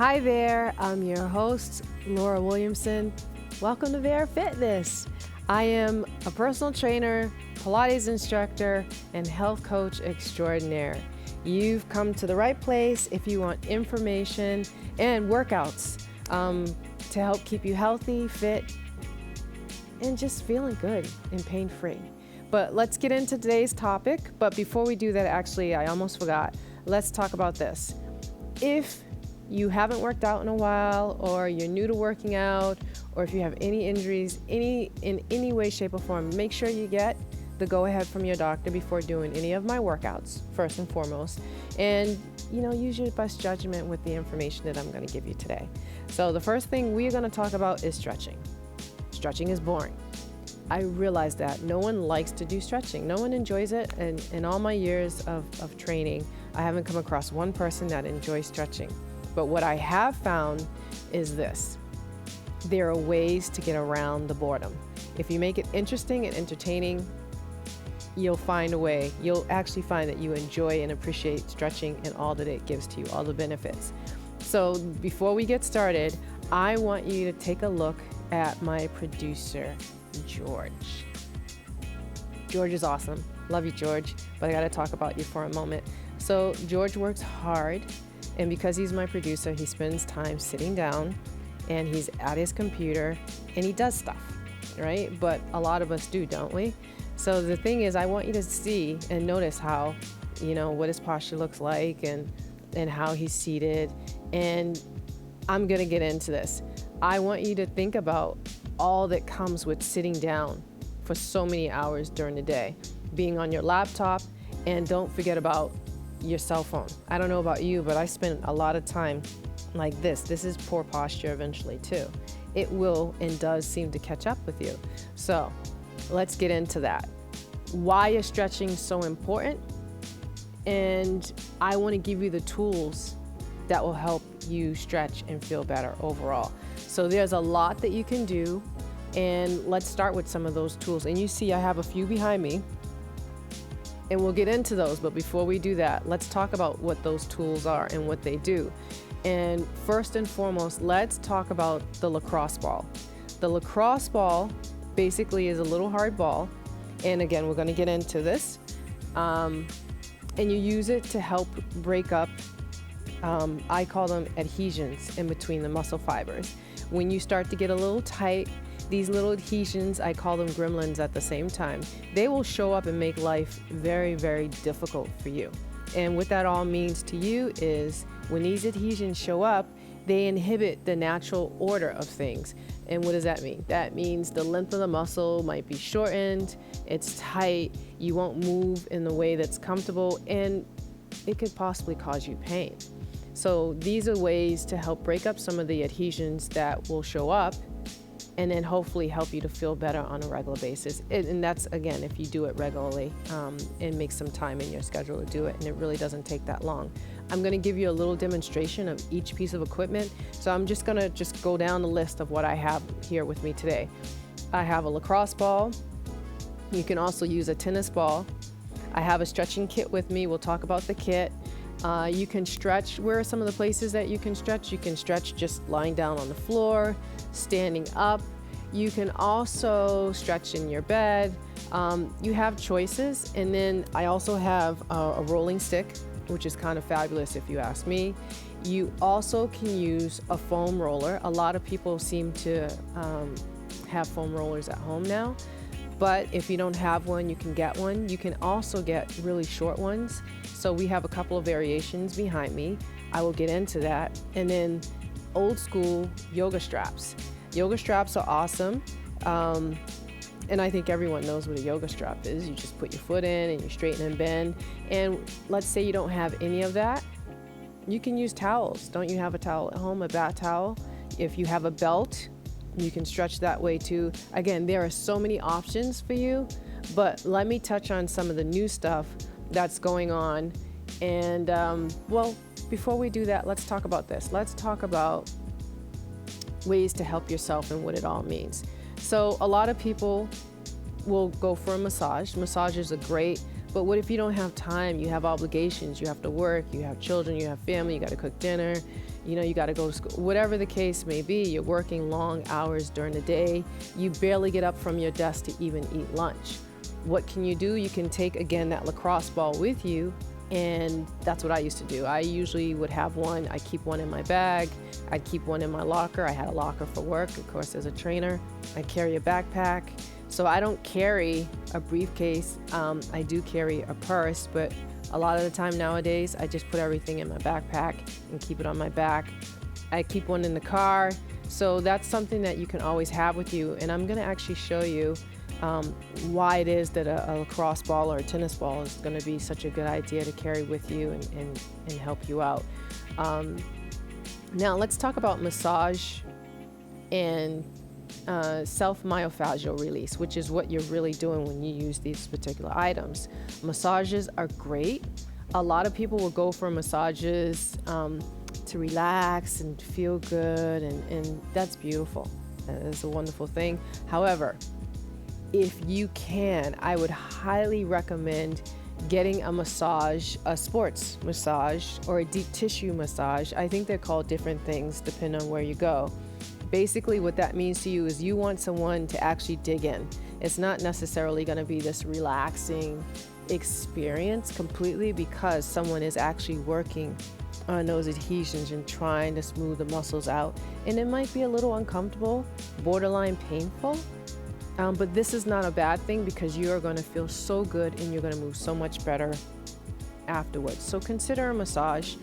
Hi there, I'm your host, Laura Williamson. Welcome to Bear Fitness. I am a personal trainer, Pilates instructor, and health coach extraordinaire. You've come to the right place if you want information and workouts to help keep you healthy, fit, and just feeling good and pain-free. But let's get into today's topic. But before we do that, actually, I almost forgot. Let's talk about this. If you haven't worked out in a while, or you're new to working out, or if you have any injuries, in any way, shape, or form, make sure you get the go-ahead from your doctor before doing any of my workouts, first and foremost. And, use your best judgment with the information that I'm going to give you today. So the first thing we're going to talk about is stretching. Stretching is boring. I realize that. No one likes to do stretching. No one enjoys it. And in all my years of training, I haven't come across one person that enjoys stretching. But what I have found is this. There are ways to get around the boredom. If you make it interesting and entertaining, you'll find a way. You'll actually find that you enjoy and appreciate stretching and all that it gives to you, all the benefits. So before we get started, I want you to take a look at my producer, George. George is awesome. Love you, George. But I got to talk about you for a moment. So George works hard. And because he's my producer, he spends time sitting down and he's at his computer and he does stuff, right? But a lot of us do, don't we? So the thing is, I want you to see and notice how, what his posture looks like and how he's seated. And I'm going to get into this. I want you to think about all that comes with sitting down for so many hours during the day, being on your laptop, and don't forget about your cell phone. I don't know about you, but I spend a lot of time like this. This is poor posture eventually too. It will and does seem to catch up with you. So let's get into that. Why is stretching so important? And I want to give you the tools that will help you stretch and feel better overall. So there's a lot that you can do, and let's start with some of those tools. And you see I have a few behind me, and we'll get into those. But before we do that, let's talk about what those tools are and what they do. And first and foremost, let's talk about the lacrosse ball. The lacrosse ball basically is a little hard ball. And again, we're going to get into this. And you use it to help break up, I call them adhesions in between the muscle fibers. When you start to get a little tight, these little adhesions, I call them gremlins at the same time, they will show up and make life very, very difficult for you. And what that all means to you is when these adhesions show up, they inhibit the natural order of things. And what does that mean? That means the length of the muscle might be shortened, it's tight, you won't move in the way that's comfortable, and it could possibly cause you pain. So these are ways to help break up some of the adhesions that will show up and then hopefully help you to feel better on a regular basis. And that's, again, if you do it regularly and make some time in your schedule to do it, and it really doesn't take that long. I'm gonna give you a little demonstration of each piece of equipment. So I'm just gonna go down the list of what I have here with me today. I have a lacrosse ball. You can also use a tennis ball. I have a stretching kit with me. We'll talk about the kit. You can stretch. Where are some of the places that you can stretch? You can stretch just lying down on the floor, standing up. You can also stretch in your bed. You have choices. And then I also have a rolling stick, which is kind of fabulous if you ask me. You also can use a foam roller. A lot of people seem to have foam rollers at home now. But if you don't have one, you can get one. You can also get really short ones. So we have a couple of variations behind me. I will get into that. And then old school yoga straps. Yoga straps are awesome. And I think everyone knows what a yoga strap is. You just put your foot in and you straighten and bend. And let's say you don't have any of that. You can use towels. Don't you have a towel at home, a bath towel? If you have a belt, you can stretch that way too. Again, there are so many options for you, but let me touch on some of the new stuff that's going on. And before we do that, let's talk about this. Let's talk about ways to help yourself and what it all means. So a lot of people will go for a massage. Massages are great, but what if you don't have time? You have obligations, you have to work, you have children, you have family, you got to cook dinner, You got to go to school, whatever the case may be. You're working long hours during the day. You barely get up from your desk to even eat lunch. What can you do? You can take, again, that lacrosse ball with you. And that's what I used to do. I usually would have one. I keep one in my bag. I'd keep one in my locker. I had a locker for work, of course, as a trainer. I carry a backpack. So I don't carry a briefcase. I do carry a purse, but a lot of the time nowadays, I just put everything in my backpack and keep it on my back. I keep one in the car. So that's something that you can always have with you. And I'm gonna actually show you why it is that a lacrosse ball or a tennis ball is gonna be such a good idea to carry with you and help you out. Now let's talk about massage and self-myofascial release, which is what you're really doing when you use these particular items. Massages are great. A lot of people will go for massages to relax and feel good, and that's beautiful. That is a wonderful thing. However, if you can, I would highly recommend getting a massage, a sports massage or a deep tissue massage. I think they're called different things depending on where you go. Basically, what that means to you is you want someone to actually dig in. It's not necessarily going to be this relaxing experience completely, because someone is actually working on those adhesions and trying to smooth the muscles out. And it might be a little uncomfortable, borderline painful, but this is not a bad thing, because you are going to feel so good and you're going to move so much better afterwards. So consider a massage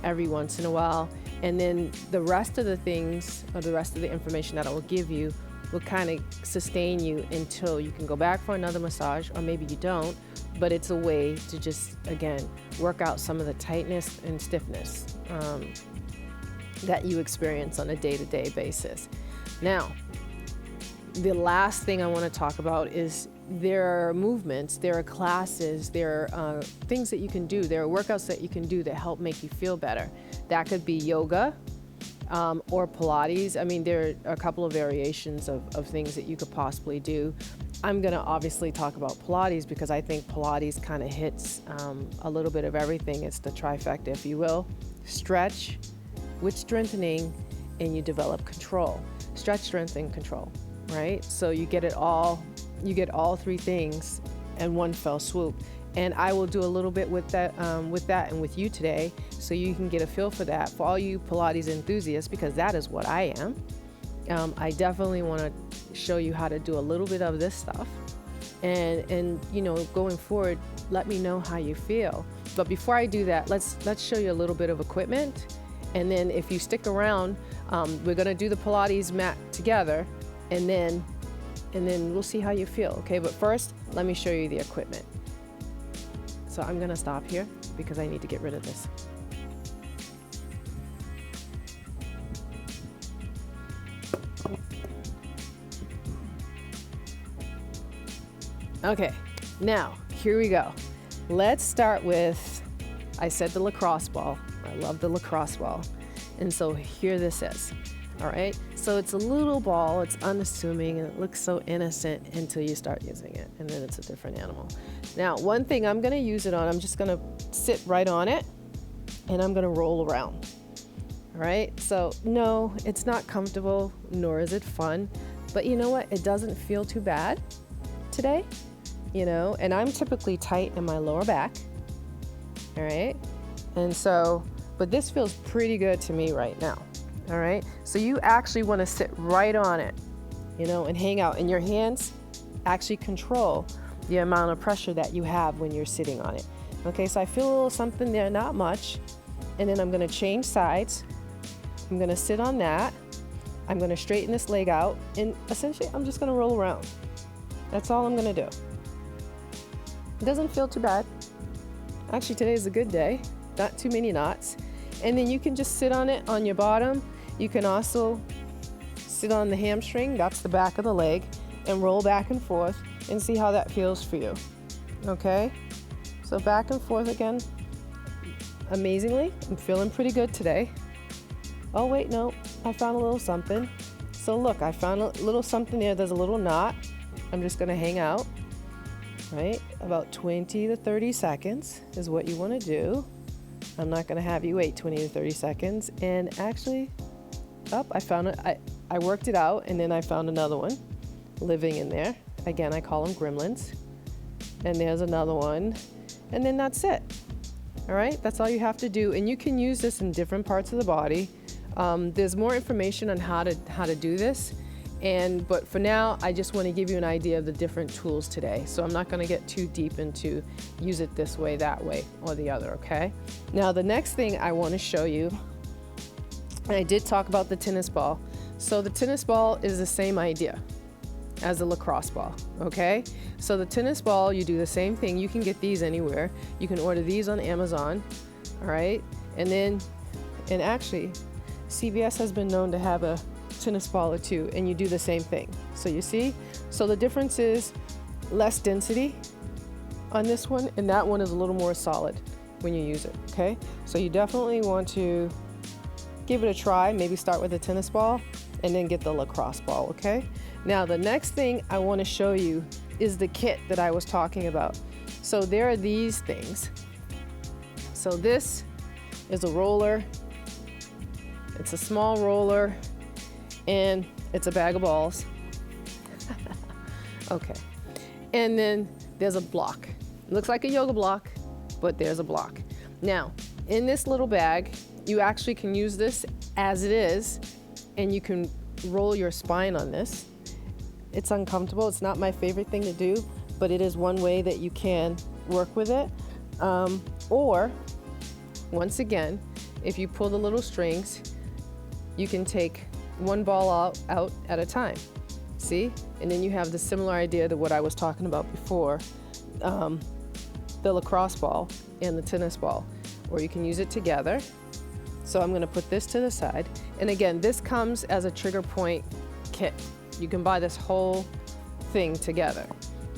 every once in a while. And then the rest of the things, or the rest of the information that I will give you, will kind of sustain you until you can go back for another massage, or maybe you don't, but it's a way to just, again, work out some of the tightness and stiffness that you experience on a day-to-day basis. Now, the last thing I want to talk about is there are movements, there are classes, there are things that you can do, there are workouts that you can do that help make you feel better. That could be yoga or Pilates. I mean, there are a couple of variations of things that you could possibly do. I'm going to obviously talk about Pilates because I think Pilates kind of hits a little bit of everything. It's the trifecta, if you will. Stretch with strengthening, and you develop control. Stretch, strengthen, control, right? So you get it all. You get all three things in one fell swoop. And I will do a little bit with that and with you today, so you can get a feel for that. For all you Pilates enthusiasts, because that is what I am. I definitely want to show you how to do a little bit of this stuff, and going forward, let me know how you feel. But before I do that, let's show you a little bit of equipment, and then if you stick around, we're gonna do the Pilates mat together, and then we'll see how you feel. Okay, but first, let me show you the equipment. So I'm gonna stop here because I need to get rid of this. Okay, now here we go. Let's start with, I said the lacrosse ball. I love the lacrosse ball. And so here this is. All right, so it's a little ball, it's unassuming, and it looks so innocent until you start using it, and then it's a different animal. Now, one thing I'm gonna use it on, I'm just gonna sit right on it, and I'm gonna roll around. All right, so no, it's not comfortable, nor is it fun, but you know what? It doesn't feel too bad today, and I'm typically tight in my lower back, all right? And so, but this feels pretty good to me right now. All right, so you actually want to sit right on it, and hang out, and your hands actually control the amount of pressure that you have when you're sitting on it. Okay, so I feel a little something there, not much, and then I'm going to change sides. I'm going to sit on that. I'm going to straighten this leg out, and essentially I'm just going to roll around. That's all I'm going to do. It doesn't feel too bad. Actually, today's a good day, not too many knots. And then you can just sit on it on your bottom. You can also sit on the hamstring, that's the back of the leg, and roll back and forth and see how that feels for you. Okay? So back and forth again. Amazingly, I'm feeling pretty good today. Oh wait, no, I found a little something. So look, I found a little something there. There's a little knot. I'm just gonna hang out, right? About 20 to 30 seconds is what you wanna do. I'm not going to have you wait 20 to 30 seconds. And actually, I found it. I worked it out, and then I found another one living in there. Again, I call them gremlins. And there's another one. And then that's it. All right, that's all you have to do. And you can use this in different parts of the body. There's more information on how to do this. But for now, I just want to give you an idea of the different tools today. So I'm not going to get too deep into use it this way, that way, or the other, okay? Now, the next thing I want to show you, and I did talk about the tennis ball. So the tennis ball is the same idea as a lacrosse ball, okay? So the tennis ball, you do the same thing. You can get these anywhere. You can order these on Amazon, all right? And actually, CVS has been known to have a tennis ball or two, and you do the same thing. So you see? So the difference is less density on this one, and that one is a little more solid when you use it, okay? So you definitely want to give it a try. Maybe start with the tennis ball and then get the lacrosse ball, okay? Now, the next thing I want to show you is the kit that I was talking about. So there are these things. So this is a roller. It's a small roller, and it's a bag of balls. Okay. And then there's a block. It looks like a yoga block, but there's a block. Now, in this little bag, you actually can use this as it is, and you can roll your spine on this. It's uncomfortable. It's not my favorite thing to do, but it is one way that you can work with it. Or, once again, if you pull the little strings, you can take one ball out at a time. See? And then you have the similar idea to what I was talking about before, the lacrosse ball and the tennis ball, or you can use it together. So I'm going to put this to the side. And again, this comes as a trigger point kit. You can buy this whole thing together.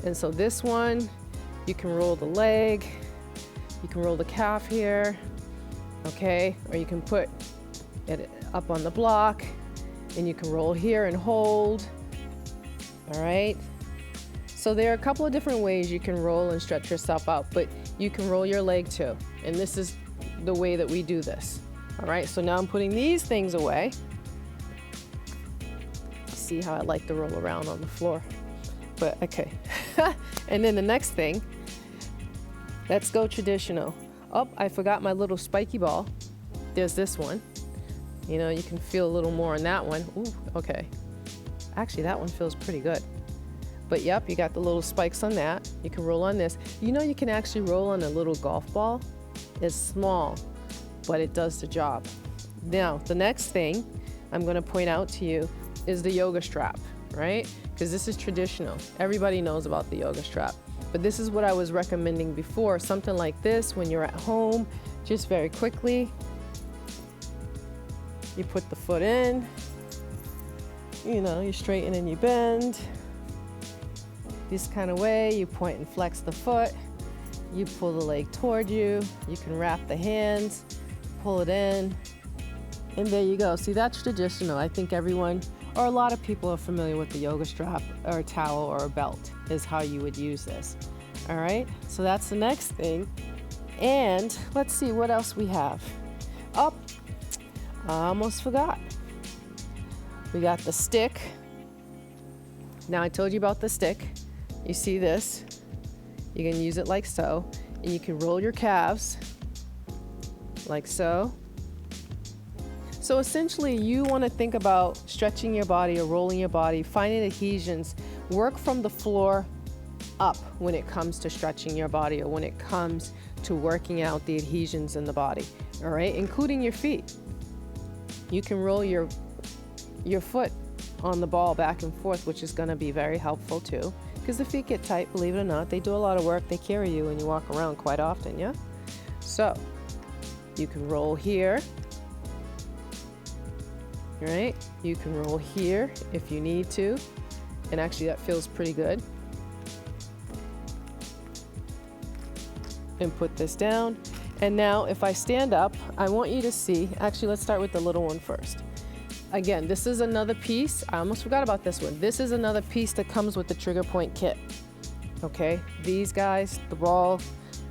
And so this one, you can roll the leg, you can roll the calf here, okay? Or you can put it up on the block, and you can roll here and hold, all right? So there are a couple of different ways you can roll and stretch yourself out, but you can roll your leg too. And this is the way that we do this, all right? So now I'm putting these things away. See how I like to roll around on the floor, but okay. And then the next thing, let's go traditional. Oh, I forgot my little spiky ball. There's this one. You know, you can feel a little more on that one. Ooh, okay. Actually, that one feels pretty good. But yep, you got the little spikes on that. You can roll on this. You know, you can actually roll on a little golf ball. It's small, but it does the job. Now, the next thing I'm going to point out to you is the yoga strap, right? Because this is traditional. Everybody knows about the yoga strap. But this is what I was recommending before. Something like this when you're at home, just very quickly. You put the foot in, you know, you straighten and you bend. This kind of way, you point and flex the foot. You pull the leg toward you. You can wrap the hands, pull it in, and there you go. See, that's traditional. I think everyone, or a lot of people are familiar with the yoga strap or a towel or a belt is how you would use this. All right, so that's the next thing. And let's see what else we have. Oh, I almost forgot. We got the stick. Now I told you about the stick. You see this? You can use it like so, and you can roll your calves like so. So essentially, you want to think about stretching your body or rolling your body, finding adhesions. Work from the floor up when it comes to stretching your body or when it comes to working out the adhesions in the body, all right, including your feet. You can roll your foot on the ball back and forth, which is going to be very helpful too, because the feet get tight, believe it or not. They do a lot of work. They carry you and you walk around quite often, yeah? So you can roll here, right? You can roll here if you need to, and actually that feels pretty good. And put this down. And now if I stand up, I want you to see, actually let's start with the little one first. Again, this is another piece. I almost forgot about this one. This is another piece that comes with the trigger point kit. Okay, these guys, the ball,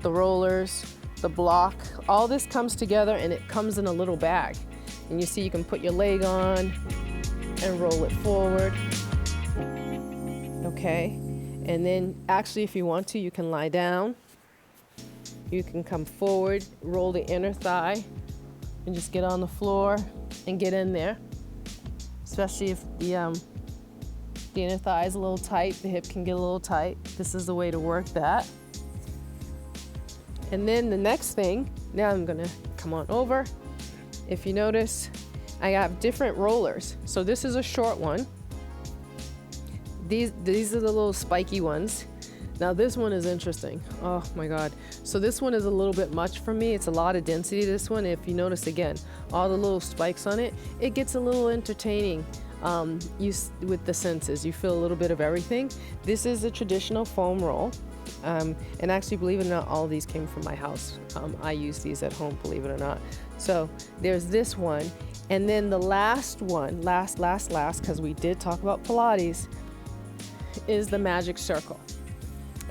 the rollers, the block. All this comes together and it comes in a little bag. And you see you can put your leg on and roll it forward. Okay, and then actually if you want to, you can lie down. You can come forward, roll the inner thigh, and just get on the floor and get in there. Especially if the inner thigh is a little tight, the hip can get a little tight. This is the way to work that. And then the next thing, now I'm gonna come on over. If you notice, I have different rollers. So this is a short one. These are the little spiky ones. Now this one is interesting. Oh my God. So this one is a little bit much for me. It's a lot of density, this one. If you notice again, all the little spikes on it, it gets a little entertaining with the senses. You feel a little bit of everything. This is a traditional foam roll. And actually, believe it or not, all these came from my house. I use these at home, believe it or not. So there's this one. And then the last one, last, because we did talk about Pilates, is the magic circle.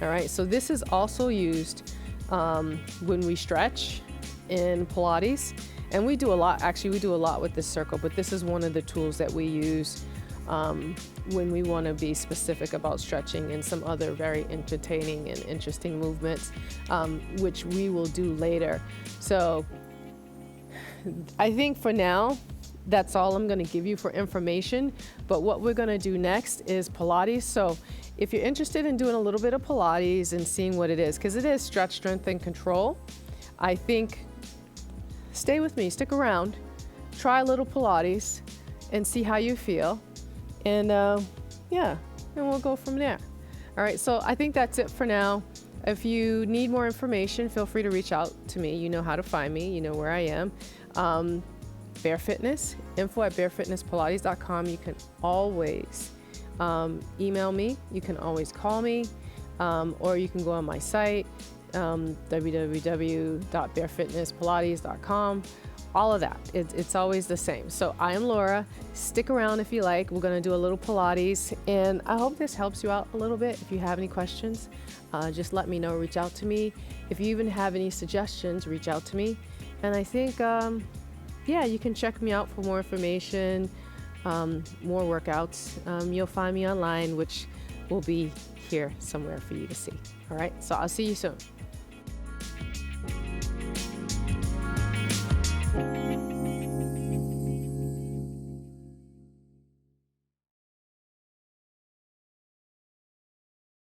All right, so this is also used when we stretch in Pilates. And we do a lot, actually we do a lot with this circle, but this is one of the tools that we use when we want to be specific about stretching and some other very entertaining and interesting movements, which we will do later. So I think for now, that's all I'm going to give you for information. But what we're going to do next is Pilates. So if you're interested in doing a little bit of Pilates and seeing what it is, because it is stretch, strength, and control, I think stay with me, stick around, try a little Pilates and see how you feel. And yeah, and we'll go from there. All right, so I think that's it for now. If you need more information, feel free to reach out to me. You know how to find me, you know where I am. Bare Fitness, info@barefitnesspilates.com. You can always email me. You can always call me, or you can go on my site, www.barefitnesspilates.com. All of that. It's always the same. So I am Laura. Stick around if you like. We're going to do a little Pilates, and I hope this helps you out a little bit. If you have any questions, just let me know. Reach out to me. If you even have any suggestions, reach out to me. And I think, yeah, you can check me out for more information, more workouts. You'll find me online, which will be here somewhere for you to see. All right, so I'll see you soon.